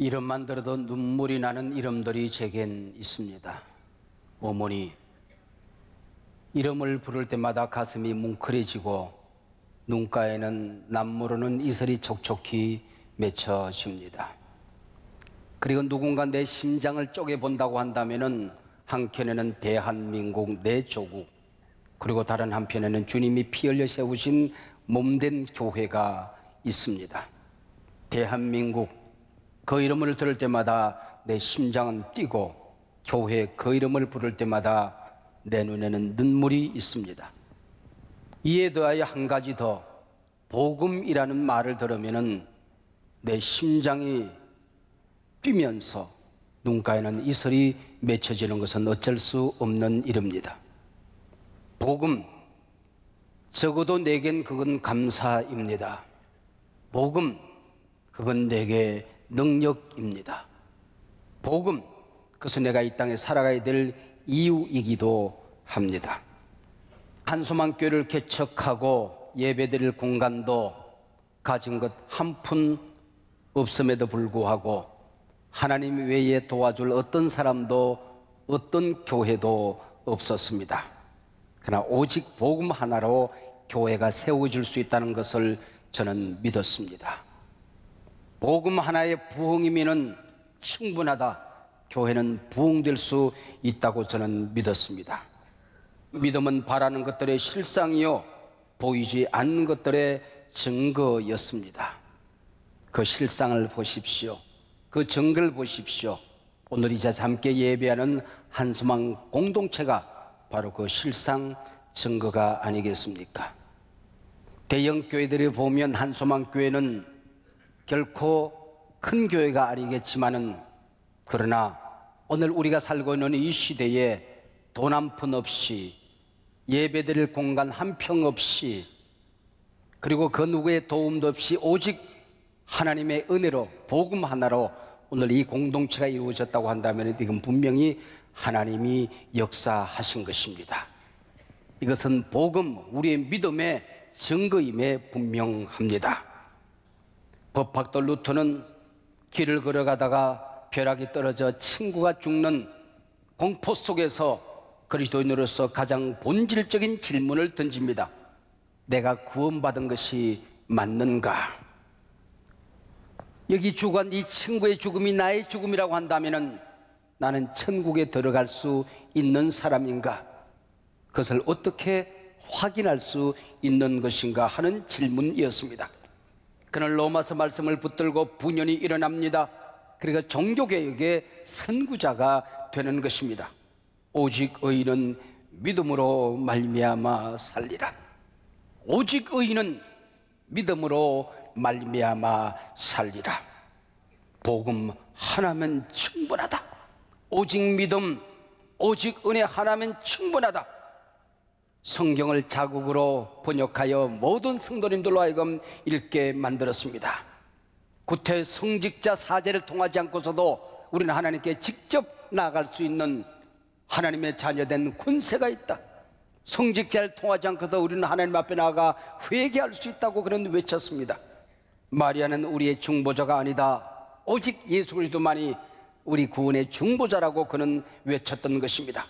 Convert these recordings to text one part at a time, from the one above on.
이름만 들어도 눈물이 나는 이름들이 제겐 있습니다. 어머니, 이름을 부를 때마다 가슴이 뭉클해지고 눈가에는 남모르는 이슬이 촉촉히 맺혀집니다. 그리고 누군가 내 심장을 쪼개본다고 한다면 한켠에는 대한민국 내 조국, 그리고 다른 한편에는 주님이 피 흘려 세우신 몸된 교회가 있습니다. 대한민국, 그 이름을 들을 때마다 내 심장은 뛰고 교회 그 이름을 부를 때마다 내 눈에는 눈물이 있습니다. 이에 더하여 한 가지 더, 복음이라는 말을 들으면 내 심장이 뛰면서 눈가에는 이슬이 맺혀지는 것은 어쩔 수 없는 일입니다. 복음, 적어도 내겐 그건 감사입니다. 복음, 그건 내게 능력입니다. 복음, 그것은 내가 이 땅에 살아가야 될 이유이기도 합니다. 한소망교회를 개척하고 예배드릴 공간도 가진 것 한 푼 없음에도 불구하고 하나님 외에 도와줄 어떤 사람도 어떤 교회도 없었습니다. 그러나 오직 복음 하나로 교회가 세워질 수 있다는 것을 저는 믿었습니다. 복음 하나의 부흥이면 충분하다. 교회는 부흥될 수 있다고 저는 믿었습니다. 믿음은 바라는 것들의 실상이요, 보이지 않는 것들의 증거였습니다. 그 실상을 보십시오. 그 증거를 보십시오. 오늘 이 자리에서 함께 예배하는 한소망 공동체가 바로 그 실상 증거가 아니겠습니까? 대형 교회들이 보면 한소망 교회는 결코 큰 교회가 아니겠지만은, 그러나 오늘 우리가 살고 있는 이 시대에 돈 한 푼 없이, 예배드릴 공간 한 평 없이, 그리고 그 누구의 도움도 없이 오직 하나님의 은혜로 복음 하나로 오늘 이 공동체가 이루어졌다고 한다면 이건 분명히 하나님이 역사하신 것입니다. 이것은 복음, 우리의 믿음의 증거임에 분명합니다. 법학도 루터는 길을 걸어가다가 벼락이 떨어져 친구가 죽는 공포 속에서 그리스도인으로서 가장 본질적인 질문을 던집니다. 내가 구원받은 것이 맞는가? 여기 죽은 이 친구의 죽음이 나의 죽음이라고 한다면 나는 천국에 들어갈 수 있는 사람인가? 그것을 어떻게 확인할 수 있는 것인가 하는 질문이었습니다. 그는 로마서 말씀을 붙들고 분연히 일어납니다. 그러니까 종교개혁의 선구자가 되는 것입니다. 오직 의인은 믿음으로 말미암아 살리라. 오직 의인은 믿음으로 말미암아 살리라. 복음 하나면 충분하다. 오직 믿음, 오직 은혜 하나면 충분하다. 성경을 자국으로 번역하여 모든 성도님들로 하여금 읽게 만들었습니다. 구태 성직자 사제를 통하지 않고서도 우리는 하나님께 직접 나아갈 수 있는 하나님의 자녀된 권세가 있다. 성직자를 통하지 않고도 우리는 하나님 앞에 나아가 회개할 수 있다고 그런 외쳤습니다. 마리아는 우리의 중보자가 아니다. 오직 예수 그리스도만이 우리 구원의 중보자라고 그는 외쳤던 것입니다.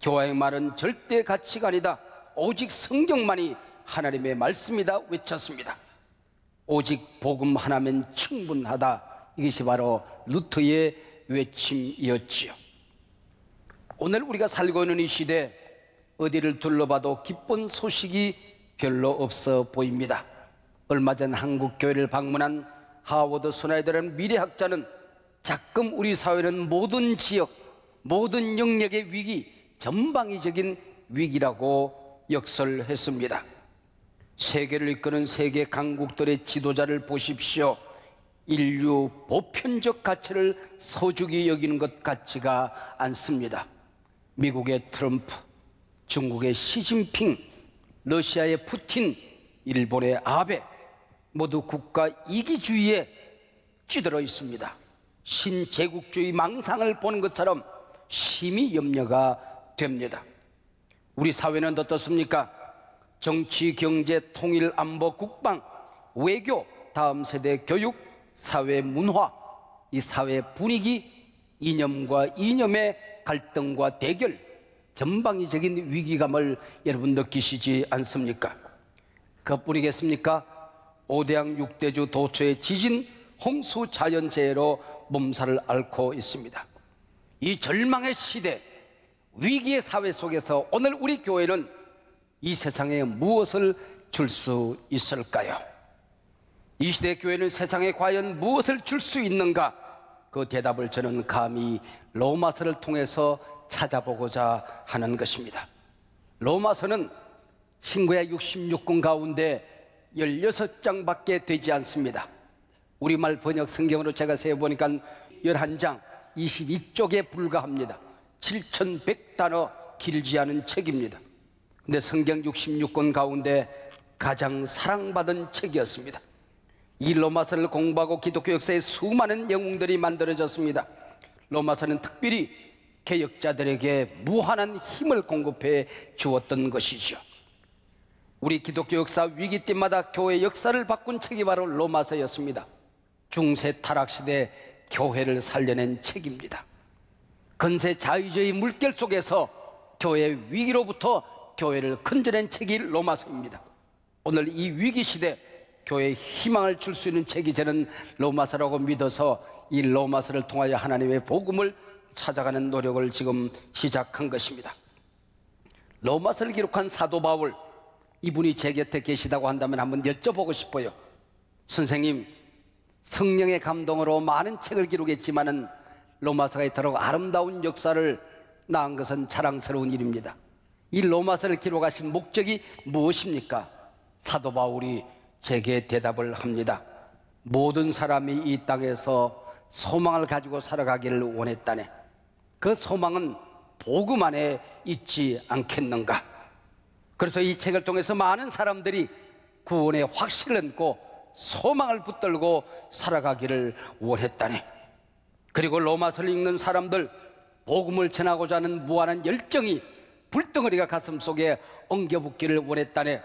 교회의 말은 절대 가치가 아니다. 오직 성경만이 하나님의 말씀이다 외쳤습니다. 오직 복음 하나면 충분하다. 이것이 바로 루터의 외침이었지요. 오늘 우리가 살고 있는 이 시대, 어디를 둘러봐도 기쁜 소식이 별로 없어 보입니다. 얼마 전 한국 교회를 방문한 하워드 소나이더라는 미래학자는 자금 우리 사회는 모든 지역, 모든 영역의 위기, 전방위적인 위기라고 역설했습니다. 세계를 이끄는 세계 강국들의 지도자를 보십시오. 인류 보편적 가치를 소중히 여기는 것 같지가 않습니다. 미국의 트럼프, 중국의 시진핑, 러시아의 푸틴, 일본의 아베, 모두 국가 이기주의에 찌들어 있습니다. 신제국주의 망상을 보는 것처럼 심히 염려가 됩니다. 우리 사회는 어떻습니까? 정치, 경제, 통일, 안보, 국방, 외교, 다음 세대 교육, 사회, 문화, 이 사회 분위기, 이념과 이념의 갈등과 대결, 전방위적인 위기감을 여러분 느끼시지 않습니까? 그뿐이겠습니까? 5대양 6대주 도처의 지진, 홍수, 자연재해로 몸살을 앓고 있습니다. 이 절망의 시대, 위기의 사회 속에서 오늘 우리 교회는 이 세상에 무엇을 줄 수 있을까요? 이 시대 교회는 세상에 과연 무엇을 줄 수 있는가? 그 대답을 저는 감히 로마서를 통해서 찾아보고자 하는 것입니다. 로마서는 신구약 66권 가운데 16장밖에 되지 않습니다. 우리말 번역 성경으로 제가 세어보니까 11장 22쪽에 불과합니다. 7100단어 길지 않은 책입니다. 근데 성경 66권 가운데 가장 사랑받은 책이었습니다. 이 로마서를 공부하고 기독교 역사에 수많은 영웅들이 만들어졌습니다. 로마서는 특별히 개혁자들에게 무한한 힘을 공급해 주었던 것이죠. 우리 기독교 역사 위기 때마다 교회 역사를 바꾼 책이 바로 로마서였습니다. 중세 타락시대 교회를 살려낸 책입니다. 근세 자유주의 물결 속에서 교회 위기로부터 교회를 건져낸 책이 로마서입니다. 오늘 이 위기시대 교회에 희망을 줄 수 있는 책이 저는 로마서라고 믿어서 이 로마서를 통하여 하나님의 복음을 찾아가는 노력을 지금 시작한 것입니다. 로마서를 기록한 사도 바울, 이분이 제 곁에 계시다고 한다면 한번 여쭤보고 싶어요. 선생님, 성령의 감동으로 많은 책을 기록했지만은 로마서가 이토록 아름다운 역사를 낳은 것은 자랑스러운 일입니다. 이 로마서를 기록하신 목적이 무엇입니까? 사도 바울이 제게 대답을 합니다. 모든 사람이 이 땅에서 소망을 가지고 살아가기를 원했다네. 그 소망은 복음 안에 있지 않겠는가? 그래서 이 책을 통해서 많은 사람들이 구원의 확신을 얻고 소망을 붙들고 살아가기를 원했다네. 그리고 로마서를 읽는 사람들, 복음을 전하고자 하는 무한한 열정이 불덩어리가 가슴속에 엉겨붙기를 원했다네.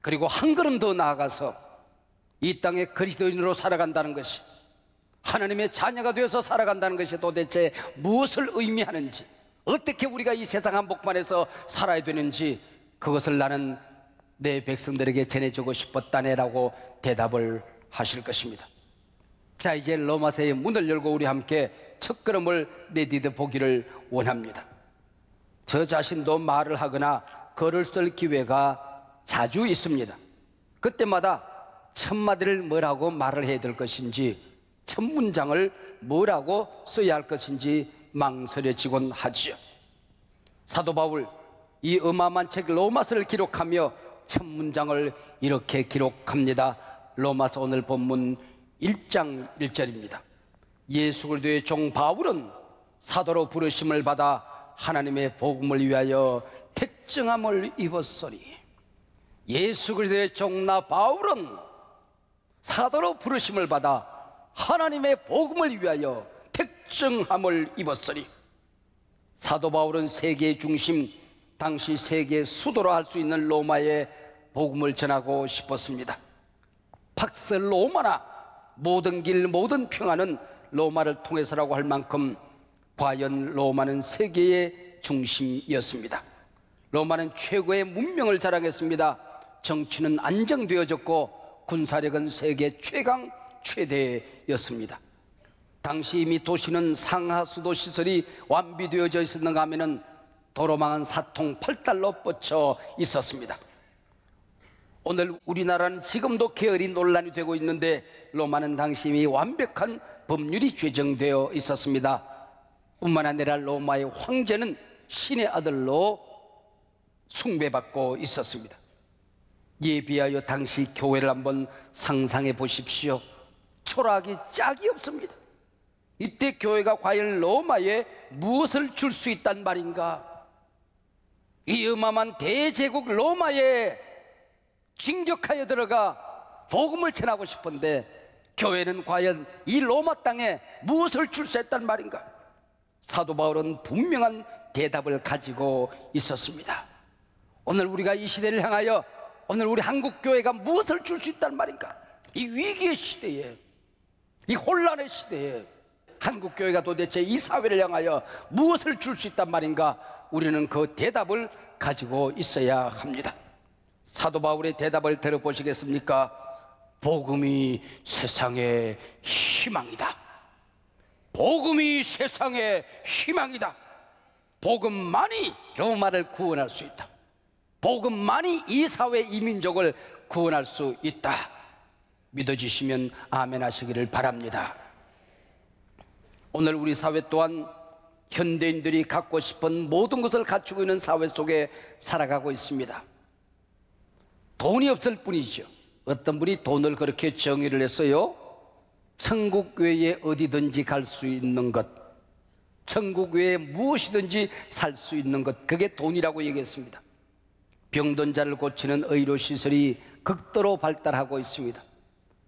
그리고 한 걸음 더 나아가서 이 땅에 그리스도인으로 살아간다는 것이, 하나님의 자녀가 되어서 살아간다는 것이 도대체 무엇을 의미하는지, 어떻게 우리가 이 세상 한복판에서 살아야 되는지, 그것을 나는 내 백성들에게 전해주고 싶었다네라고 대답을 하실 것입니다. 자, 이제 로마서의 문을 열고 우리 함께 첫걸음을 내디뎌 보기를 원합니다. 저 자신도 말을 하거나 글을 쓸 기회가 자주 있습니다. 그때마다 첫 마디를 뭐라고 말을 해야 될 것인지, 첫 문장을 뭐라고 써야 할 것인지 망설여지곤 하지요. 사도 바울, 이 어마어마한 책 로마서를 기록하며 첫 문장을 이렇게 기록합니다. 로마서 오늘 본문 1장 1절입니다. 예수 그리스도의 종 바울은 사도로 부르심을 받아 하나님의 복음을 위하여 택정함을 입었으니. 예수 그리스도의 종 나 바울은 사도로 부르심을 받아 하나님의 복음을 위하여 택정함을 입었으니. 사도 바울은 세계의 중심, 당시 세계 수도로 할 수 있는 로마에 복음을 전하고 싶었습니다. 팍스 로마나 모든 길 모든 평화는 로마를 통해서라고 할 만큼 과연 로마는 세계의 중심이었습니다. 로마는 최고의 문명을 자랑했습니다. 정치는 안정되어졌고 군사력은 세계 최강 최대였습니다. 당시 이미 도시는 상하수도 시설이 완비되어져 있었는가 하면은 도로망은 사통팔달로 뻗쳐 있었습니다. 오늘 우리나라는 지금도 계열이 논란이 되고 있는데 로마는 당시 이미 완벽한 법률이 제정되어 있었습니다. 뿐만 아니라 로마의 황제는 신의 아들로 숭배받고 있었습니다. 이에 비하여 당시 교회를 한번 상상해 보십시오. 초라하기 짝이 없습니다. 이때 교회가 과연 로마에 무엇을 줄 수 있단 말인가? 이 어마어마한 대제국 로마에 진격하여 들어가 복음을 전하고 싶은데 교회는 과연 이 로마 땅에 무엇을 줄 수 있단 말인가? 사도 바울은 분명한 대답을 가지고 있었습니다. 오늘 우리가 이 시대를 향하여 오늘 우리 한국 교회가 무엇을 줄 수 있단 말인가? 이 위기의 시대에 이 혼란의 시대에 한국교회가 도대체 이 사회를 향하여 무엇을 줄 수 있단 말인가? 우리는 그 대답을 가지고 있어야 합니다. 사도 바울의 대답을 들어보시겠습니까? 복음이 세상의 희망이다. 복음이 세상의 희망이다. 복음만이 로마를 구원할 수 있다. 복음만이 이 사회 이 민족을 구원할 수 있다. 믿어지시면 아멘 하시기를 바랍니다. 오늘 우리 사회 또한 현대인들이 갖고 싶은 모든 것을 갖추고 있는 사회 속에 살아가고 있습니다. 돈이 없을 뿐이죠. 어떤 분이 돈을 그렇게 정의를 했어요. 천국 외에 어디든지 갈 수 있는 것, 천국 외에 무엇이든지 살 수 있는 것, 그게 돈이라고 얘기했습니다. 병든 자를 고치는 의료시설이 극도로 발달하고 있습니다.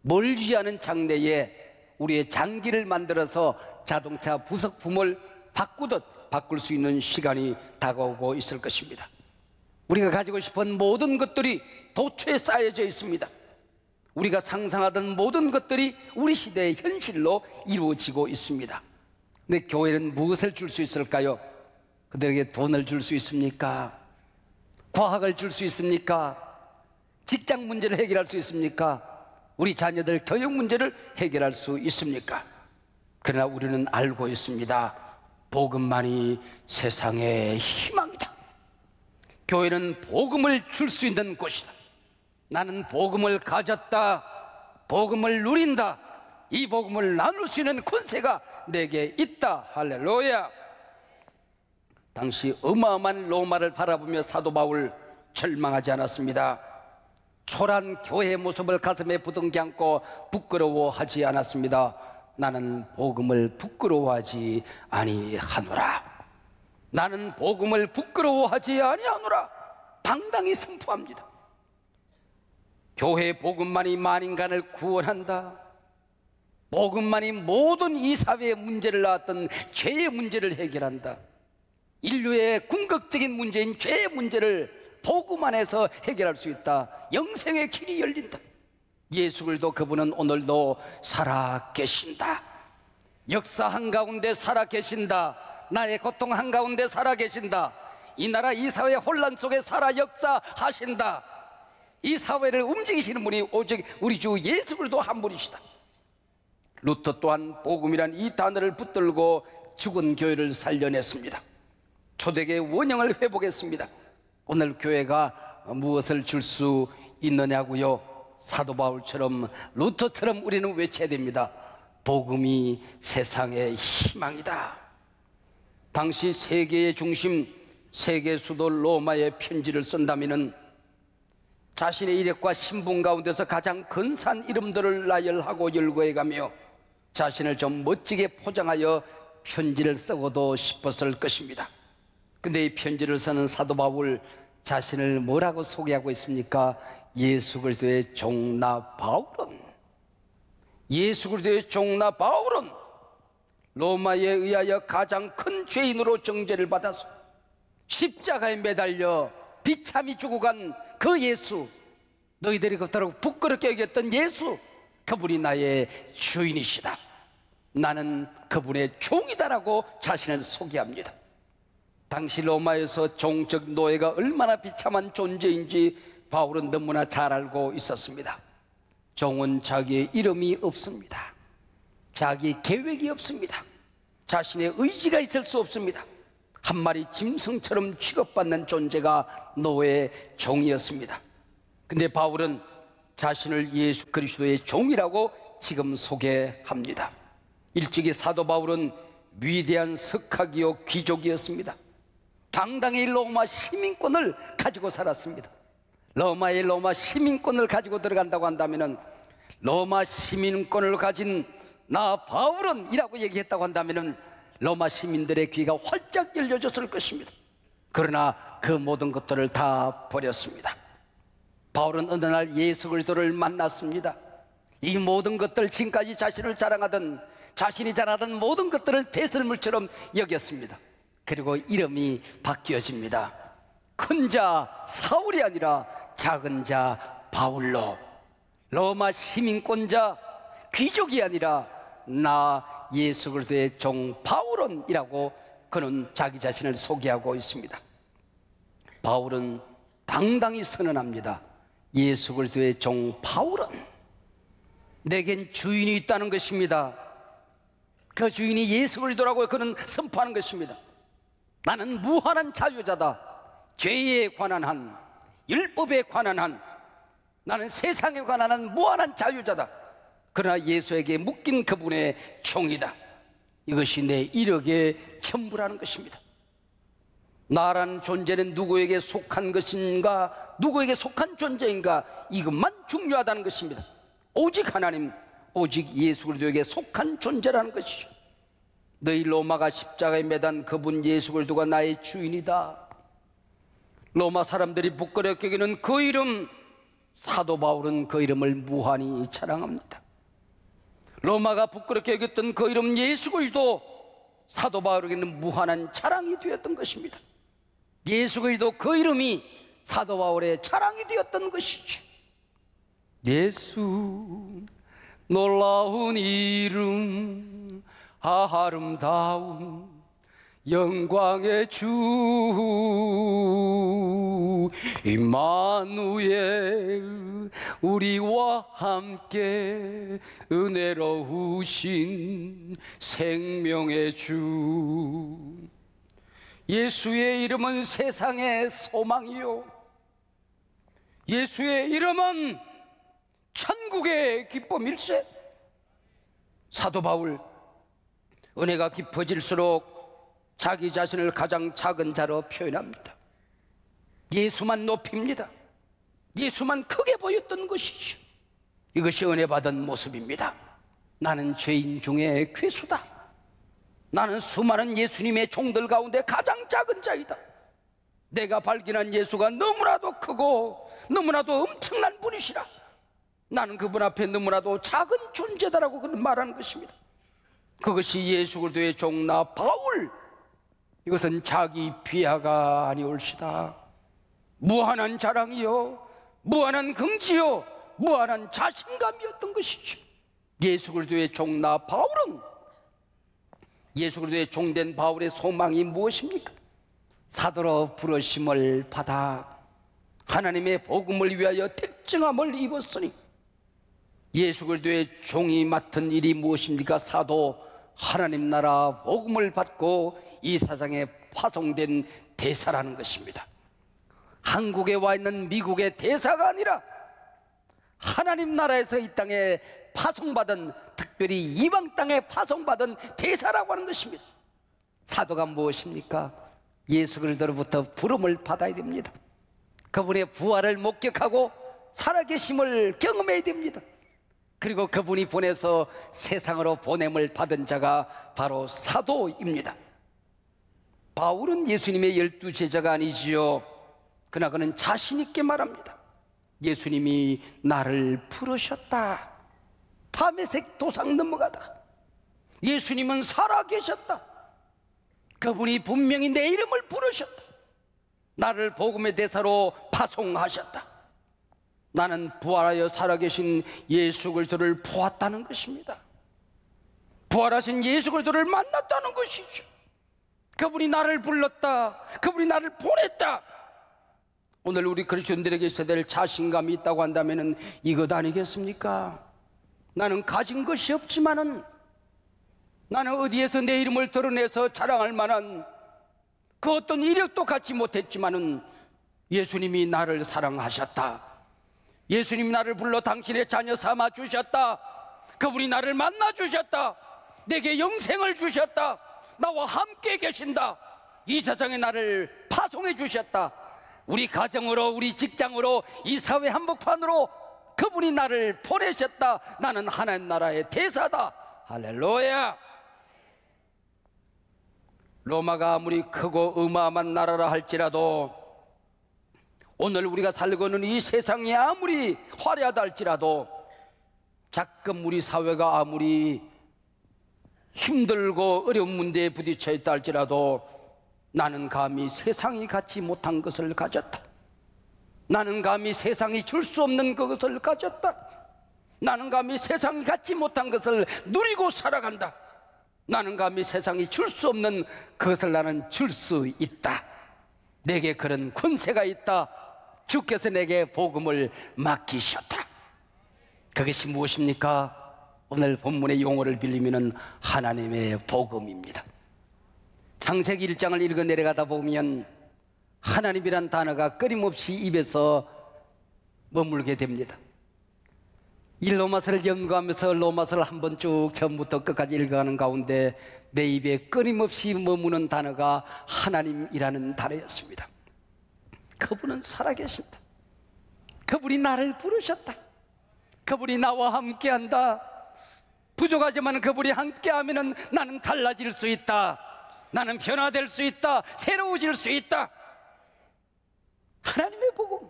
멀지 않은 장래에 우리의 장기를 만들어서 자동차 부속품을 바꾸듯 바꿀 수 있는 시간이 다가오고 있을 것입니다. 우리가 가지고 싶은 모든 것들이 도처에 쌓여져 있습니다. 우리가 상상하던 모든 것들이 우리 시대의 현실로 이루어지고 있습니다. 근데 교회는 무엇을 줄 수 있을까요? 그들에게 돈을 줄 수 있습니까? 과학을 줄 수 있습니까? 직장 문제를 해결할 수 있습니까? 우리 자녀들 교육 문제를 해결할 수 있습니까? 그러나 우리는 알고 있습니다. 복음만이 세상의 희망이다. 교회는 복음을 줄 수 있는 곳이다. 나는 복음을 가졌다. 복음을 누린다. 이 복음을 나눌 수 있는 권세가 내게 있다. 할렐루야. 당시 어마어마한 로마를 바라보며 사도 바울 절망하지 않았습니다. 초란 교회의 모습을 가슴에 부둥켜 안고 부끄러워하지 않았습니다. 나는 복음을 부끄러워하지 아니하노라. 나는 복음을 부끄러워하지 아니하노라. 당당히 선포합니다. 교회 복음만이 만인간을 구원한다. 복음만이 모든 이 사회의 문제를 낳았던 죄의 문제를 해결한다. 인류의 궁극적인 문제인 죄의 문제를 복음 안에서 해결할 수 있다. 영생의 길이 열린다. 예수 그리스도 그분은 오늘도 살아 계신다. 역사 한가운데 살아 계신다. 나의 고통 한가운데 살아 계신다. 이 나라 이 사회 혼란 속에 살아 역사하신다. 이 사회를 움직이시는 분이 오직 우리 주 예수 그리스도 한 분이시다. 루터 또한 복음이란 이 단어를 붙들고 죽은 교회를 살려냈습니다. 초대교회 원형을 회복했습니다. 오늘 교회가 무엇을 줄 수 있느냐고요? 사도 바울처럼 루터처럼 우리는 외쳐야 됩니다. 복음이 세상의 희망이다. 당시 세계의 중심, 세계 수도 로마의 편지를 쓴다면은 자신의 이력과 신분 가운데서 가장 근사한 이름들을 나열하고 열거해가며 자신을 좀 멋지게 포장하여 편지를 쓰고도 싶었을 것입니다. 근데 이 편지를 쓰는 사도 바울 자신을 뭐라고 소개하고 있습니까? 예수 그리스도의 종 나 바울은, 예수 그리스도의 종 나 바울은 로마에 의하여 가장 큰 죄인으로 정죄를 받아서 십자가에 매달려 비참히 죽어간 그 예수, 너희들이 그토록 부끄럽게 여겼던 예수, 그분이 나의 주인이시다. 나는 그분의 종이다라고 자신을 소개합니다. 당시 로마에서 종적 노예가 얼마나 비참한 존재인지 바울은 너무나 잘 알고 있었습니다. 종은 자기의 이름이 없습니다. 자기 계획이 없습니다. 자신의 의지가 있을 수 없습니다. 한 마리 짐승처럼 취급받는 존재가 노예 종이었습니다. 근데 바울은 자신을 예수 그리스도의 종이라고 지금 소개합니다. 일찍이 사도 바울은 위대한 석학이요 귀족이었습니다. 당당히 로마 시민권을 가지고 살았습니다. 로마의 로마 시민권을 가지고 들어간다고 한다면 로마 시민권을 가진 나 바울은 이라고 얘기했다고 한다면 로마 시민들의 귀가 활짝 열려졌을 것입니다. 그러나 그 모든 것들을 다 버렸습니다. 바울은 어느 날 예수 그리스도를 만났습니다. 이 모든 것들, 지금까지 자신을 자랑하던, 자신이 잘하던 모든 것들을 배설물처럼 여겼습니다. 그리고 이름이 바뀌어집니다. 큰 자 사울이 아니라 작은 자 바울로, 로마 시민권자 귀족이 아니라 나 예수 그리스도의 종 바울은이라고 그는 자기 자신을 소개하고 있습니다. 바울은 당당히 선언합니다. 예수 그리스도의 종 바울은 내겐 주인이 있다는 것입니다. 그 주인이 예수 그리스도라고 그는 선포하는 것입니다. 나는 무한한 자유자다. 죄에 관한 한, 율법에 관한 한, 나는 세상에 관한 한 무한한 자유자다. 그러나 예수에게 묶인 그분의 종이다. 이것이 내 이력의 전부라는 것입니다. 나라는 존재는 누구에게 속한 것인가, 누구에게 속한 존재인가, 이것만 중요하다는 것입니다. 오직 하나님, 오직 예수 그리스도에게 속한 존재라는 것이죠. 너희 로마가 십자가에 매단 그분 예수 그리스도가 나의 주인이다. 로마 사람들이 부끄럽게 여기는 그 이름, 사도 바울은 그 이름을 무한히 자랑합니다. 로마가 부끄럽게 여겼던 그 이름 예수 그리스도, 사도 바울에게는 무한한 자랑이 되었던 것입니다. 예수 그리스도 그 이름이 사도 바울의 자랑이 되었던 것이죠. 예수 놀라운 이름, 아름다운 영광의 주 임마누엘, 우리와 함께 은혜로우신 생명의 주. 예수의 이름은 세상의 소망이요, 예수의 이름은 천국의 기쁨일세. 사도 바울, 은혜가 깊어질수록 자기 자신을 가장 작은 자로 표현합니다. 예수만 높입니다. 예수만 크게 보였던 것이죠. 이것이 은혜 받은 모습입니다. 나는 죄인 중에 괴수다. 나는 수많은 예수님의 종들 가운데 가장 작은 자이다. 내가 발견한 예수가 너무나도 크고 너무나도 엄청난 분이시라. 나는 그분 앞에 너무나도 작은 존재다라고 그는 말하는 것입니다. 그것이 예수 그리스도의 종나 바울, 이것은 자기 비하가 아니올시다. 무한한 자랑이요, 무한한 긍지요, 무한한 자신감이었던 것이죠. 예수 그리스도의 종나 바울은, 예수 그리스도의 종된 바울의 소망이 무엇입니까? 사도로 부르심을 받아 하나님의 복음을 위하여 택정함을 입었으니, 예수 그리스도의 종이 맡은 일이 무엇입니까? 사도, 하나님 나라 복음을 받고 이 세상에 파송된 대사라는 것입니다. 한국에 와 있는 미국의 대사가 아니라 하나님 나라에서 이 땅에 파송받은, 특별히 이방 땅에 파송받은 대사라고 하는 것입니다. 사도가 무엇입니까? 예수 그리스도로부터 부름을 받아야 됩니다. 그분의 부활을 목격하고 살아계심을 경험해야 됩니다. 그리고 그분이 보내서 세상으로 보냄을 받은 자가 바로 사도입니다. 바울은 예수님의 12 제자가 아니지요. 그러나 그는 자신 있게 말합니다. 예수님이 나를 부르셨다. 다메섹 도상 넘어가다. 예수님은 살아계셨다. 그분이 분명히 내 이름을 부르셨다. 나를 복음의 대사로 파송하셨다. 나는 부활하여 살아계신 예수 그리스도를 보았다는 것입니다. 부활하신 예수 그리스도를 만났다는 것이죠. 그분이 나를 불렀다. 그분이 나를 보냈다. 오늘 우리 그리스도인들에게 있어야 될 자신감이 있다고 한다면 이것 아니겠습니까? 나는 가진 것이 없지만은, 나는 어디에서 내 이름을 드러내서 자랑할 만한 그 어떤 이력도 갖지 못했지만은 예수님이 나를 사랑하셨다. 예수님이 나를 불러 당신의 자녀 삼아 주셨다. 그분이 나를 만나 주셨다. 내게 영생을 주셨다. 나와 함께 계신다. 이 세상에 나를 파송해 주셨다. 우리 가정으로, 우리 직장으로, 이 사회 한복판으로 그분이 나를 보내셨다. 나는 하나님 나라의 대사다. 할렐루야. 로마가 아무리 크고 어마어마한 나라라 할지라도, 오늘 우리가 살고 있는 이 세상이 아무리 화려하다 할지라도, 가끔 우리 사회가 아무리 힘들고 어려운 문제에 부딪혀 있다 할지라도, 나는 감히 세상이 갖지 못한 것을 가졌다. 나는 감히 세상이 줄 수 없는 그것을 가졌다. 나는 감히 세상이 갖지 못한 것을 누리고 살아간다. 나는 감히 세상이 줄 수 없는 그것을 나는 줄 수 있다. 내게 그런 권세가 있다. 주께서 내게 복음을 맡기셨다. 그것이 무엇입니까? 오늘 본문의 용어를 빌리면 하나님의 복음입니다. 창세기 1장을 읽어 내려가다 보면 하나님이란 단어가 끊임없이 입에서 머물게 됩니다. 이 로마서를 연구하면서 로마서를 한번 쭉 처음부터 끝까지 읽어가는 가운데 내 입에 끊임없이 머무는 단어가 하나님이라는 단어였습니다. 그분은 살아계신다. 그분이 나를 부르셨다. 그분이 나와 함께한다. 부족하지만 그분이 함께하면 나는 달라질 수 있다. 나는 변화될 수 있다. 새로워질 수 있다. 하나님의 복음,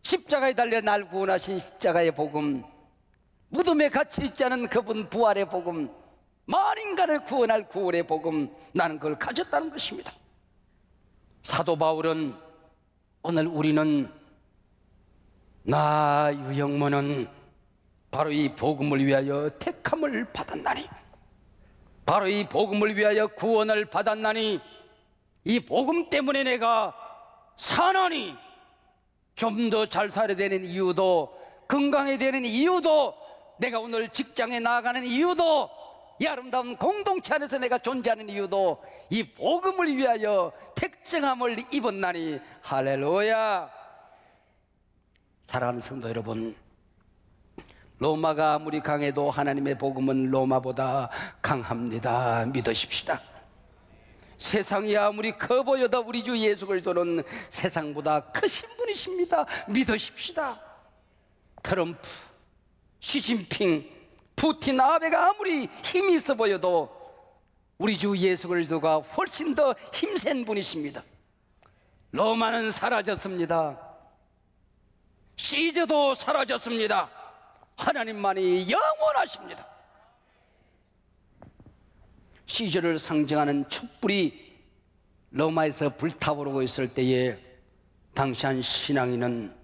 십자가에 달려 날 구원하신 십자가의 복음, 무덤에 갇혀 있지 않은 그분 부활의 복음, 만인간을 구원할 구원의 복음, 나는 그걸 가졌다는 것입니다. 사도 바울은 오늘 우리는 나 유영모는 바로 이 복음을 위하여 택함을 받았나니, 바로 이 복음을 위하여 구원을 받았나니, 이 복음 때문에 내가 사나니, 좀 더 잘 살아야 되는 이유도, 건강해야 되는 이유도, 내가 오늘 직장에 나아가는 이유도, 이 아름다운 공동체 안에서 내가 존재하는 이유도 이 복음을 위하여 택정함을 입었나니. 할렐루야. 사랑하는 성도 여러분, 로마가 아무리 강해도 하나님의 복음은 로마보다 강합니다. 믿으십시다. 세상이 아무리 커 보여도 우리 주 예수 그리스도는 세상보다 크신 분이십니다. 믿으십시다. 트럼프, 시진핑, 푸틴, 아베가 아무리 힘이 있어 보여도 우리 주 예수 그리스도가 훨씬 더 힘센 분이십니다. 로마는 사라졌습니다. 시저도 사라졌습니다. 하나님만이 영원하십니다. 시저를 상징하는 촛불이 로마에서 불타오르고 있을 때에 당시 한 신앙인은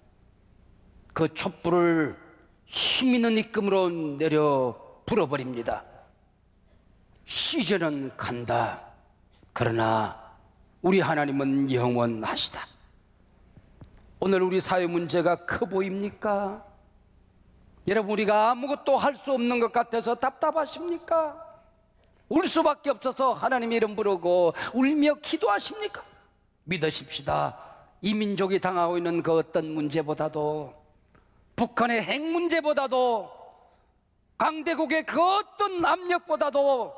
그 촛불을 힘있는 입금으로 내려 불어버립니다. 시저는 간다. 그러나 우리 하나님은 영원하시다. 오늘 우리 사회 문제가 커 보입니까? 여러분, 우리가 아무것도 할 수 없는 것 같아서 답답하십니까? 울 수밖에 없어서 하나님 이름 부르고 울며 기도하십니까? 믿으십시다. 이 민족이 당하고 있는 그 어떤 문제보다도, 북한의 핵 문제보다도, 강대국의 그 어떤 압력보다도,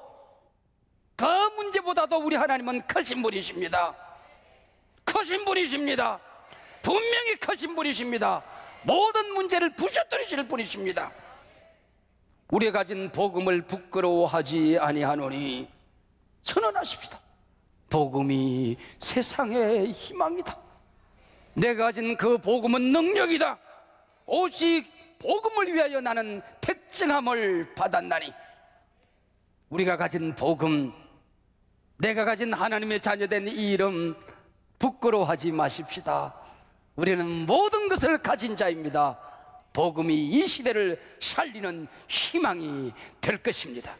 그 문제보다도 우리 하나님은 크신 분이십니다. 크신 분이십니다. 분명히 크신 분이십니다. 모든 문제를 부셔뜨리실 분이십니다. 우리가 가진 복음을 부끄러워하지 아니하노니 선언하십시다. 복음이 세상의 희망이다. 내가 가진 그 복음은 능력이다. 오직 복음을 위하여 나는 택정함을 받았나니. 우리가 가진 복음, 내가 가진 하나님의 자녀된 이 이름 부끄러워하지 마십시다. 우리는 모든 것을 가진 자입니다. 복음이 이 시대를 살리는 희망이 될 것입니다.